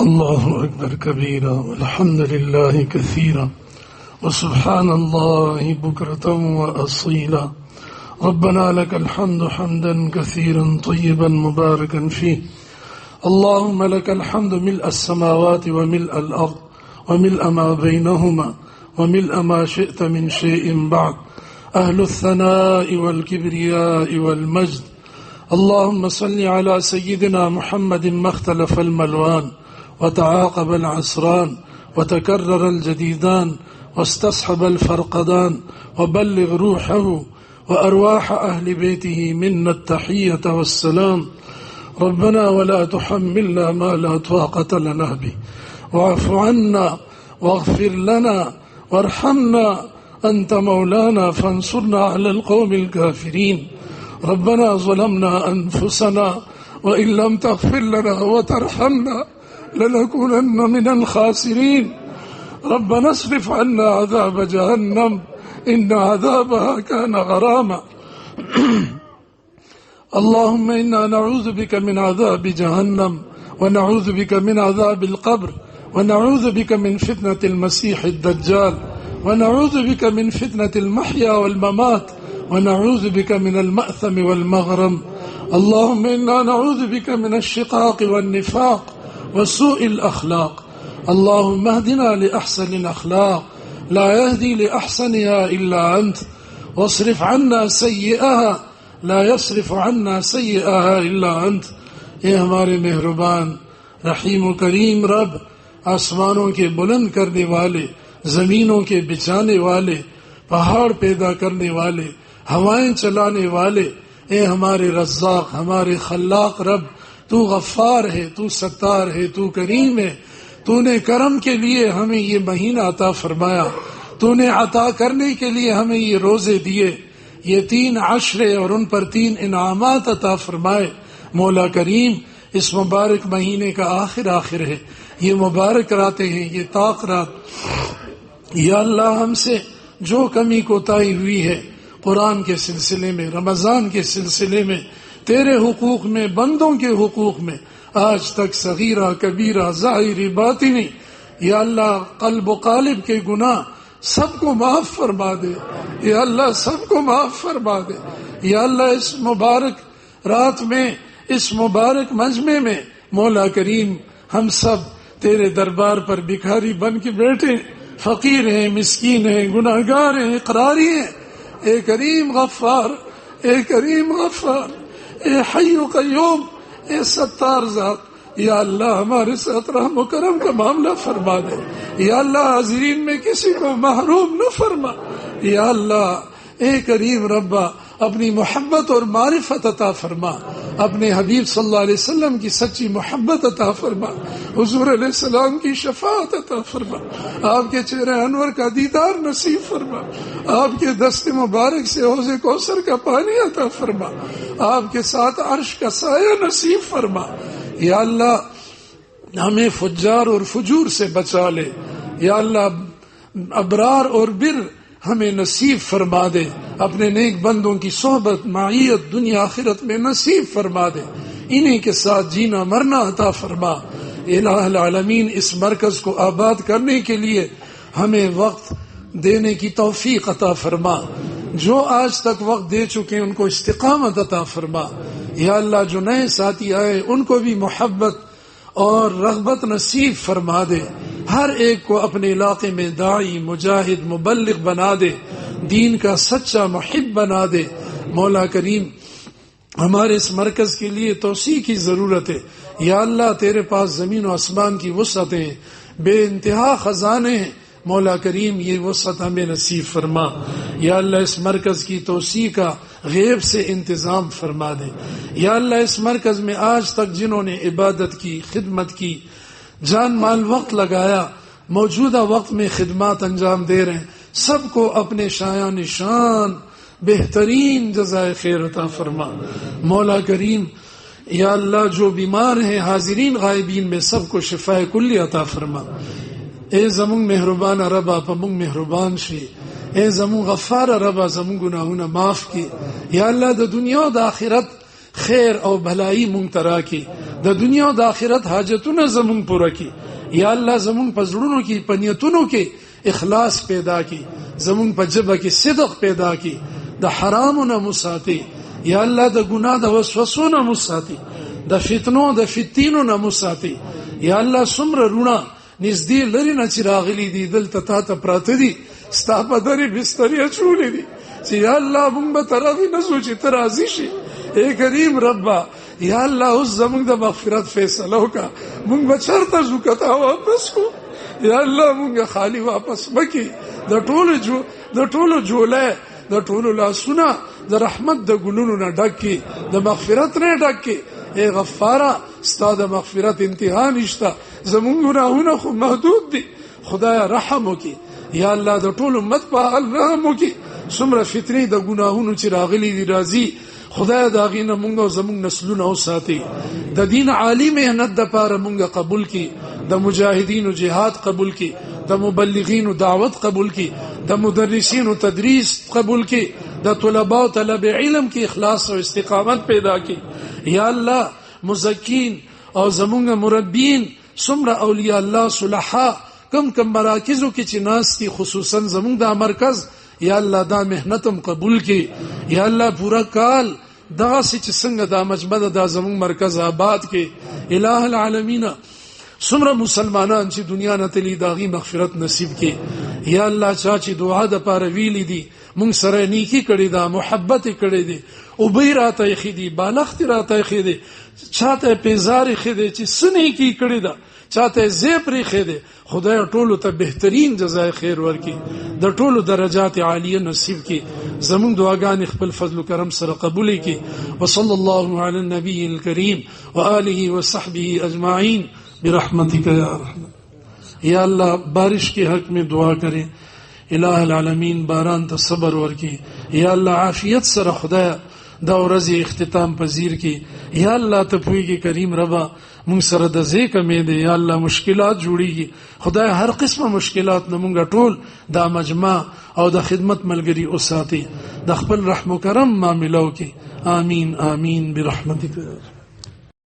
الله أكبر كبيرا والحمد لله كثيرا وسبحان الله بكرة وأصيلا. ربنا لك الحمد حمدا كثيرا طيبا مباركا فيه. اللهم لك الحمد ملء السماوات وملء الأرض وملء ما بينهما وملء ما شئت من شيء بعد، أهل الثناء والكبرياء والمجد. اللهم صل على سيدنا محمد ما اختلف الملوان وتعاقب العسران وتكرر الجديدان واستصحب الفرقدان، وبلغ روحه وأرواح أهل بيته منا التحية والسلام. ربنا ولا تحملنا ما لا طاقة لنا به، واعف عنا واغفر لنا وارحمنا، أنت مولانا فانصرنا على القوم الكافرين. ربنا ظلمنا أنفسنا وإن لم تغفر لنا وترحمنا لنكونن من الخاسرين. ربنا اصرف عنا عذاب جهنم إن عذابها كان غراما. اللهم إنا نعوذ بك من عذاب جهنم ونعوذ بك من عذاب القبر ونعوذ بك من فتنة المسيح الدجال ونعوذ بك من فتنة المحيا والممات ونعوذ بك من المأثم والمغرم. اللهم إنا نعوذ بك من الشقاق والنفاق وسوء الأخلاق. اللهم اهدنا لأحسن الأخلاق لا يهدي لأحسنها إلا أنت، واصرف عنا سيئها لا يصرف عنا سيئها إلا أنت. اے ہمارے مہربان رحیم و کریم رب، آسمانوں کے بلند کرنے والے، زمینوں کے بچانے والے، پہاڑ پیدا کرنے والے، ہوائیں چلانے والے، اے ہمارے رزاق، ہمارے خلاق رب، تو غفار ہے، تو ستار ہے، تو کریم ہے. تو نے کرم کے لیے ہمیں یہ مہینہ عطا فرمایا، تو نے عطا کرنے کے لیے ہمیں یہ روزے دیے، یہ 3 عشرے اور ان پر 3 انعامات عطا فرمائے. مولا کریم، اس مبارک مہینے کا آخر ہے، یہ مبارک راتیں ہیں، یہ طاق رات. یا اللہ، ہم سے جو کمی کوتاہی ہوئی ہے قرآن کے سلسلے میں، رمضان کے سلسلے میں، تیرے حقوق میں، بندوں کے حقوق میں، آج تک صغیرہ کبیرہ ظاہری باطنی، یا اللہ قلب و قالب کے گناہ سب کو معاف فرما دے. یا اللہ سب کو معاف فرما دے. یا اللہ اس مبارک رات میں، اس مبارک مجمع میں مولا کریم، ہم سب تیرے دربار پر بھکاری بن کے بیٹھے، فقیر ہیں، مسکین ہیں، گناہگار ہیں، اقراری ہیں. اے کریم غفار، اے کریم غفار، اے حی و قیوم، اے ستار ذات، یا اللہ ہمارے ساتھ رحم و کرم کا معاملہ فرما دے. یا اللہ حاضرین میں کسی کو محروم نہ فرما. یا اللہ اے کریم ربا، اپنی محبت اور معرفت عطا فرما، اپنے حبیب صلی اللہ علیہ وسلم کی سچی محبت عطا فرما، حضور علیہ السلام کی شفاعت عطا فرما، آپ کے چہرے انور کا دیدار نصیب فرما، آپ کے دست مبارک سے حوض کوثر کا پانی عطا فرما، آپ کے ساتھ عرش کا سایہ نصیب فرما. یا اللہ ہمیں فجار اور فجور سے بچا لے. یا اللہ ابرار اور بر ہمیں نصیب فرما دے، اپنے نیک بندوں کی صحبت معیت دنیا آخرت میں نصیب فرما دے، انہی کے ساتھ جینا مرنا عطا فرما. الہ العالمین، اس مرکز کو آباد کرنے کے لیے ہمیں وقت دینے کی توفیق عطا فرما. جو آج تک وقت دے چکے ان کو استقامت عطا فرما. یا اللہ جو نئے ساتھی آئے ان کو بھی محبت اور رغبت نصیب فرما دے. ہر ایک کو اپنے علاقے میں داعی، مجاہد، مبلغ بنا دے، دین کا سچا محب بنا دے. مولا کریم، ہمارے اس مرکز کے لیے توسیع کی ضرورت ہے. یا اللہ تیرے پاس زمین و آسمان کی وسعتیں ہیں، بے انتہا خزانے ہیں. مولا کریم یہ وسعت ہمیں نصیب فرما. یا اللہ اس مرکز کی توسیع کا غیب سے انتظام فرما دے. یا اللہ اس مرکز میں آج تک جنہوں نے عبادت کی، خدمت کی، جان مال وقت لگایا، موجودہ وقت میں خدمات انجام دے رہے ہیں، سب کو اپنے شایان شان بہترین جزائے خیر عطا فرما. مولا کریم یا اللہ جو بیمار ہیں حاضرین غائبین میں سب کو شفاء کلی عطا فرما. اے زمون مہربان ربا پمون مہربان شي، اے زمون غفار ربا زمون گناہونه معاف کی. یا اللہ د دنیا و د آخرت خیر او بھلائی مونږ ته راکړي. د دنیا او د آخرت حاجتونه زمون پوره کی یا الله زمون په زړونو کې پنیتونو کې اخلاص پیدا کی زمون په جبه کې صدق پیدا کی د حرامو نه مساتی یا الله د ګناه د وسوسو نه مساتی د فتنو د فتینو نه مساتی یا الله سمره رونا نږدې لري نه چې راغلي دي دلته تا ته پراته دي ستا په درې بسترې اچولې دي چې یا الله مونږ به تراغي نه سوچي ته راضي شي اے کریم ربا یا الله اوس زمونږ د مغفرت فیصله وکړه مونږ به چېرته ځو که تا واپس کو یا الله مونږ خالی واپس مکې د ټولو جولی د ټولو لاسونه د رحمت د ګلونو نه ډک کړي د مغفرت نه ډک کړي اے غفارا ستا د مغفرت انتها نشته زمونږ ګناهونه خو محدود دي خدای رحم وکړي یا الله د ټول امت په حال رحم وکړي څومره فطري د ګناهونو چې راغلي دي راځي خدای دا غینه مونږ او زمونږ نسلونه او ساتي د دین عالی مهنت د پاره مونږ قبول کړي د مجاهدینو جهاد قبول کړي د مبلغینو دعوت قبول کړي د مدرسینو تدریس قبول کړي د طلباء طلب علم کې اخلاص او استقامت پیدا کړي یا الله مزکین او زمونږ مربین څومره اولیاء الله صلحا کم مراکزو کې چې ناس دي خصوصا زمونږ د مرکز یا الله دا مهنتم قبول کړي یا الله پورا کال دا چې څنګه دا مجمع دا زمونږ مرکز آباد کړي الہ العالمین څومره مسلمانان چې دنیا نه تللی داغي مغفرت نصیب کړي یا الله چې دعا د پاره ویلي دي مونږ سره نیکی کړي دا محبت کړي دي او بیراته خېدي بالغت راته خېدي چاته پیزار خېدي چې سنې کی کړي دا چاته زیپری خېدي خدای ټولو ته بهترین جزای خیر ورکړي د ټولو درجات عالیه نصیب کړي زمون دعاګانې خپل فضل او کرم سره قبول کړي وصلی الله علی النبی الکریم وآله وصحبه اجمعین برحمتک یا ارحم یا الله بارش کے حق میں دعا کریں الہ العالمین باران ته صبر ورکی یا الله عافیت سره خدای دا ورځ اختتام پذیر کی یا الله ته پویږي کریم ربا مونږ سره د ذکر مې دی یا الله مشکلات جوړیږي خدای هر قسمه مشکلات نه مونږ ټول دا مجمع او د خدمت ملګری او ساتي د خپل رحم و کرم معاملو کې آمین آمین برحمتک